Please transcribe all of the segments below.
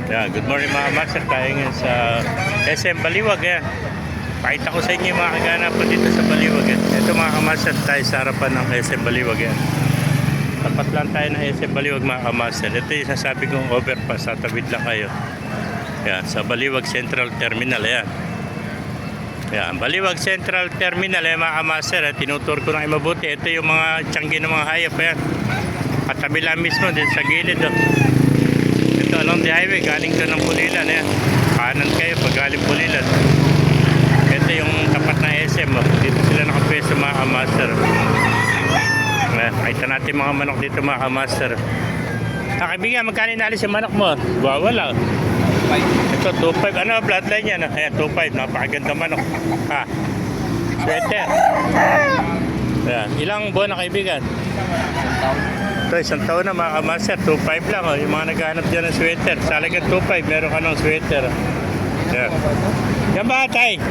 Yeah, good morning mga master. Tayo ngayon sa SM Baliwag. Yan. Pakita ko sa inyo yung mga kaganapan dito sa Baliwag. Yan. Ito mga kamaster, tayo sa harapan ng SM Baliwag. Yan. Tapat lang tayo ng SM Baliwag mga kamaster. Ito yung sasabi kong overpass. Tatawid lang kayo. Yan, sa Baliwag Central Terminal. Yan. Yan, Baliwag Central Terminal. Yan mga kamaster. Tinutur ko na mabuti. Ito yung mga tiyanggi ng mga hayop. Yan. Katabi lang mismo dito sa gilid. Ito along the highway, galing ka ng Pulilan. Ayan. Kanan kayo pag galing Pulilan. Ito yung tapat na SM. Dito sila nakapwesto mga kamaster. Pakita natin mga manok dito mga kamaster. Kaibigan, magkano inalis yung manok mo? Wala. Ito 2.5. Ano bloodline yan? Ayan 2.5. Napakaganda manok. Sweater. Ayan. Ilang buwan na kaibigan? Ito, isang taon na mga kamaster, 2.5 lang. Yung mga naghahanap dyan ng sweater. Sa halagang 2.5, meron ka ng sweater. Yeah. Yan ba, tay?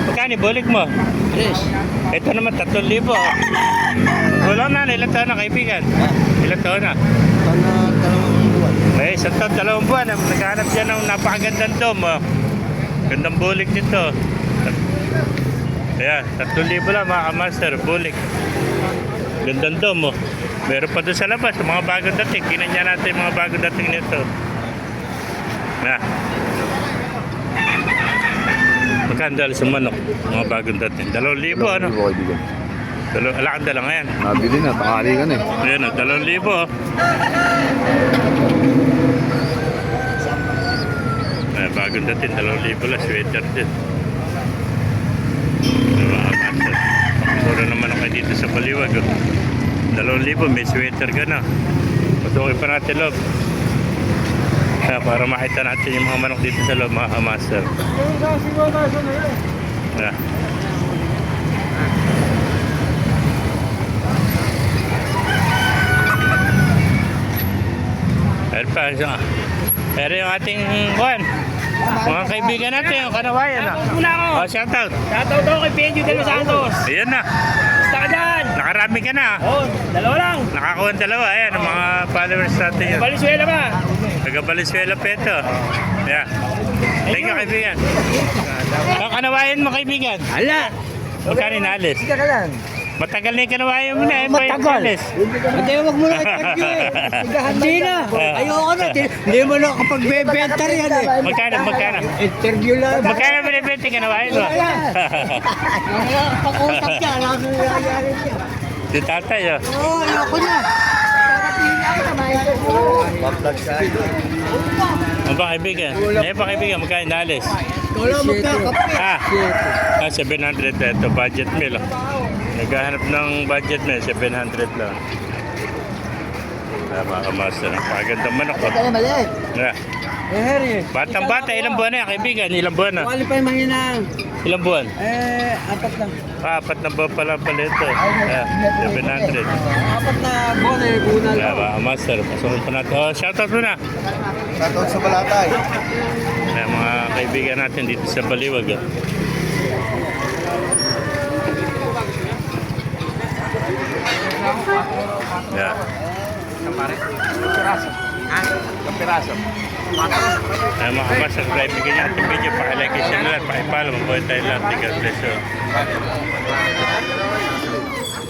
Magkano, bulik mo? Yes. Ito naman, 3,000. Wala na, ilang taon na kaibigan? Ilang taon na? Eh, isang taon, 2 buwan. Naghahanap dyan ng napakagandang dom. Gandang bulik nito. Ayan, 3,000 lang mga kamaster, bulik. Gandang dom. Meron pa doon sa labas, mga bagong dating. Kinanya natin yung mga bagong dating nito. Na. Magkandal sa manok, mga bagong dating. 2,000 ano? Alakad na lang yan. Nabili na, tanghali ka na eh. Ayan, 2,000 bagong dating, 2,000 lang, sweater din. Mura naman ako dito sa Baliwag. 2,000, may sweater ka na. Patuloy pa natin loob. Para makita natin yung mga manok dito sa loob mga kamaster. Pero yung ating buwan, mga kaibigan natin, yung kanawayan. Shoutout. Shoutout ako kay Benjo de los Santos. Ayan na. Basta ka dyan. Nakarami ka na. Oo, 2 lang. Nakakuha 2. Ayan, ang mga followers natin yun. Valenzuela ba? Taga Valenzuela pa ito. Yeah. Thank you kaibigan. Ang kanawayan mo kaibigan? Ala. Magkano inalis? Sige ka lang. Matagal na yung kanawayan mo na. Matagal. Hindi, wag mo na i-interview eh. Hindi na. Ayoko na. Hindi mo na kapag-bebenta rin yan eh. Magkano? Interview lang. Magkano binibenta yung kanawayan mo? Pag-usap niya. Alam mo yung nangyayari niya. Si tatay oh. Oo, ayoko na. Ano ba kaibigan? Ano ba kaibigan? Magkano inalis? Wala magkakape. 700 ito. Budget meal. Naghahanap ng budget meal. 700 lang. Mga kamaster. Napakagandang manok. Batang bata. Ilang buwan na yan kaibigan? Ilang buwan na? Wali pa yung mahinang. Ilang buwan? 4 lang. 4 na buwan pala ito. 700. 4 na buwan eh, bunal. Mga kamaster. Pasukin pa natin. Shoutout mo na. Shoutout sa Balatay. Mga kaibigan natin dito sa Baliwag. Yeah. Kampiraso. Mga kamaster, kaibigan nyo natin video. Pakilike, share na lang, pakipalo. Mabuhay tayo lang. God bless you.